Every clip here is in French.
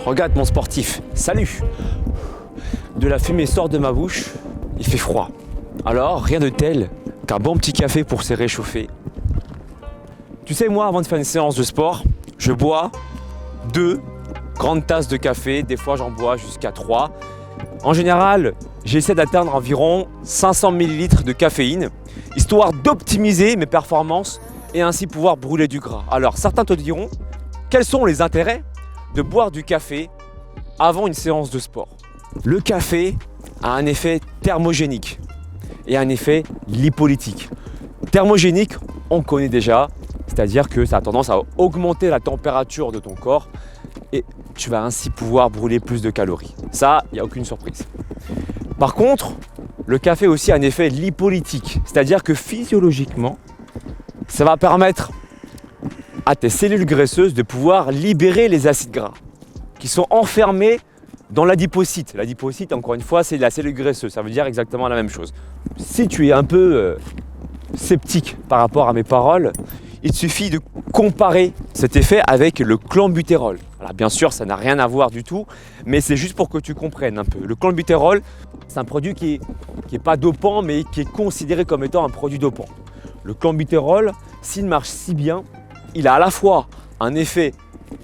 Regarde mon sportif, salut! De la fumée sort de ma bouche, il fait froid. Alors, rien de tel qu'un bon petit café pour se réchauffer. Tu sais, moi, avant de faire une séance de sport, je bois 2 grandes tasses de café. Des fois, j'en bois jusqu'à 3. En général, j'essaie d'atteindre environ 500 ml de caféine, histoire d'optimiser mes performances et ainsi pouvoir brûler du gras. Alors, certains te diront, quels sont les intérêts de boire du café avant une séance de sport? Le café a un effet thermogénique et un effet lipolytique. Thermogénique, on connaît déjà, c'est-à-dire que ça a tendance à augmenter la température de ton corps et tu vas ainsi pouvoir brûler plus de calories. Ça, il n'y a aucune surprise. Par contre, le café aussi a un effet lipolytique, c'est-à-dire que physiologiquement, ça va permettre à tes cellules graisseuses de pouvoir libérer les acides gras qui sont enfermés dans l'adipocyte. L'adipocyte, encore une fois, c'est la cellule graisseuse, ça veut dire exactement la même chose. Si tu es un peu sceptique par rapport à mes paroles, il suffit de comparer cet effet avec le clenbutérol. Alors bien sûr, ça n'a rien à voir du tout, mais c'est juste pour que tu comprennes un peu. Le clenbutérol, c'est un produit qui est pas dopant, mais qui est considéré comme étant un produit dopant. Le clenbutérol, s'il marche si bien, il a à la fois un effet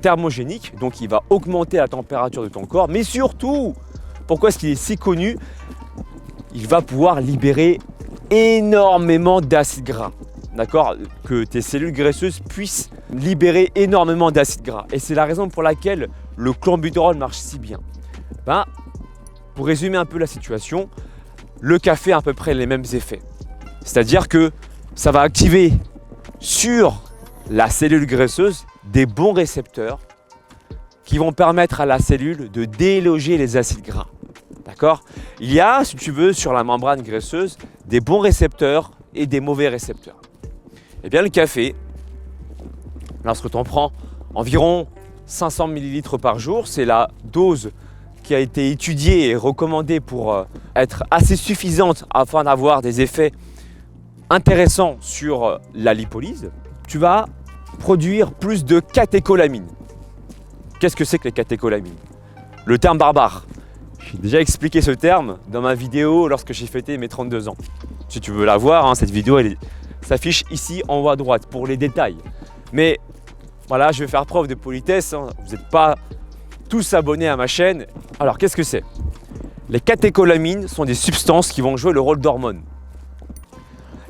thermogénique, donc il va augmenter la température de ton corps, mais surtout, pourquoi est-ce qu'il est si connu? Il va pouvoir libérer énormément d'acides gras. D'accord, que tes cellules graisseuses puissent libérer énormément d'acides gras. Et c'est la raison pour laquelle le clenbutérol marche si bien. Pour résumer un peu la situation, le café a à peu près les mêmes effets. C'est-à-dire que ça va activer sur la cellule graisseuse des bons récepteurs qui vont permettre à la cellule de déloger les acides gras. D'accord? Il y a, si tu veux, sur la membrane graisseuse, des bons récepteurs et des mauvais récepteurs. Eh bien, le café, lorsque tu en prends environ 500 ml par jour, c'est la dose qui a été étudiée et recommandée pour être assez suffisante afin d'avoir des effets intéressants sur la lipolyse. Tu vas produire plus de catécholamines. Qu'est-ce que c'est que les catécholamines? Le terme barbare. J'ai déjà expliqué ce terme dans ma vidéo lorsque j'ai fêté mes 32 ans. Si tu veux la voir, cette vidéo elle s'affiche ici en haut à droite pour les détails. Mais voilà, je vais faire preuve de politesse. Vous n'êtes pas tous abonnés à ma chaîne. Alors qu'est-ce que c'est? Les catécholamines sont des substances qui vont jouer le rôle d'hormones.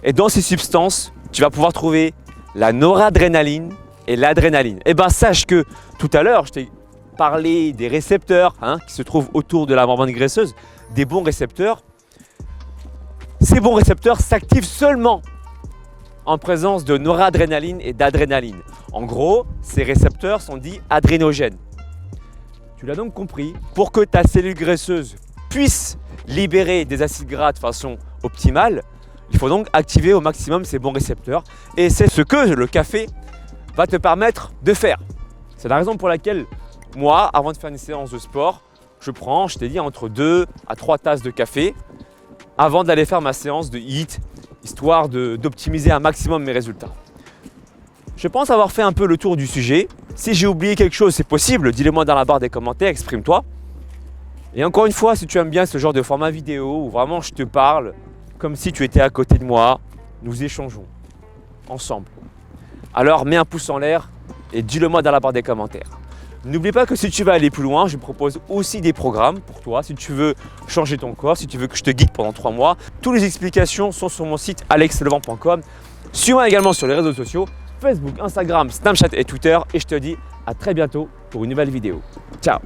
Et dans ces substances, tu vas pouvoir trouver la noradrénaline et l'adrénaline. Et bien sache que tout à l'heure, je t'ai parlé des récepteurs qui se trouvent autour de la membrane graisseuse, des bons récepteurs. Ces bons récepteurs s'activent seulement en présence de noradrénaline et d'adrénaline. En gros, ces récepteurs sont dits adrénogènes. Tu l'as donc compris, pour que ta cellule graisseuse puisse libérer des acides gras de façon optimale, il faut donc activer au maximum ces bons récepteurs. Et c'est ce que le café va te permettre de faire. C'est la raison pour laquelle moi, avant de faire une séance de sport, je prends, je t'ai dit, entre 2 à 3 tasses de café avant d'aller faire ma séance de HIIT, histoire d'optimiser un maximum mes résultats. Je pense avoir fait un peu le tour du sujet. Si j'ai oublié quelque chose, c'est possible, dis-le moi dans la barre des commentaires, exprime-toi. Et encore une fois, si tu aimes bien ce genre de format vidéo où vraiment je te parle comme si tu étais à côté de moi, nous échangeons ensemble. Alors mets un pouce en l'air et dis-le moi dans la barre des commentaires. N'oublie pas que si tu veux aller plus loin, je propose aussi des programmes pour toi. Si tu veux changer ton corps, si tu veux que je te guide pendant 3 mois, toutes les explications sont sur mon site alexlevent.com. Suis-moi également sur les réseaux sociaux, Facebook, Instagram, Snapchat et Twitter. Et je te dis à très bientôt pour une nouvelle vidéo. Ciao!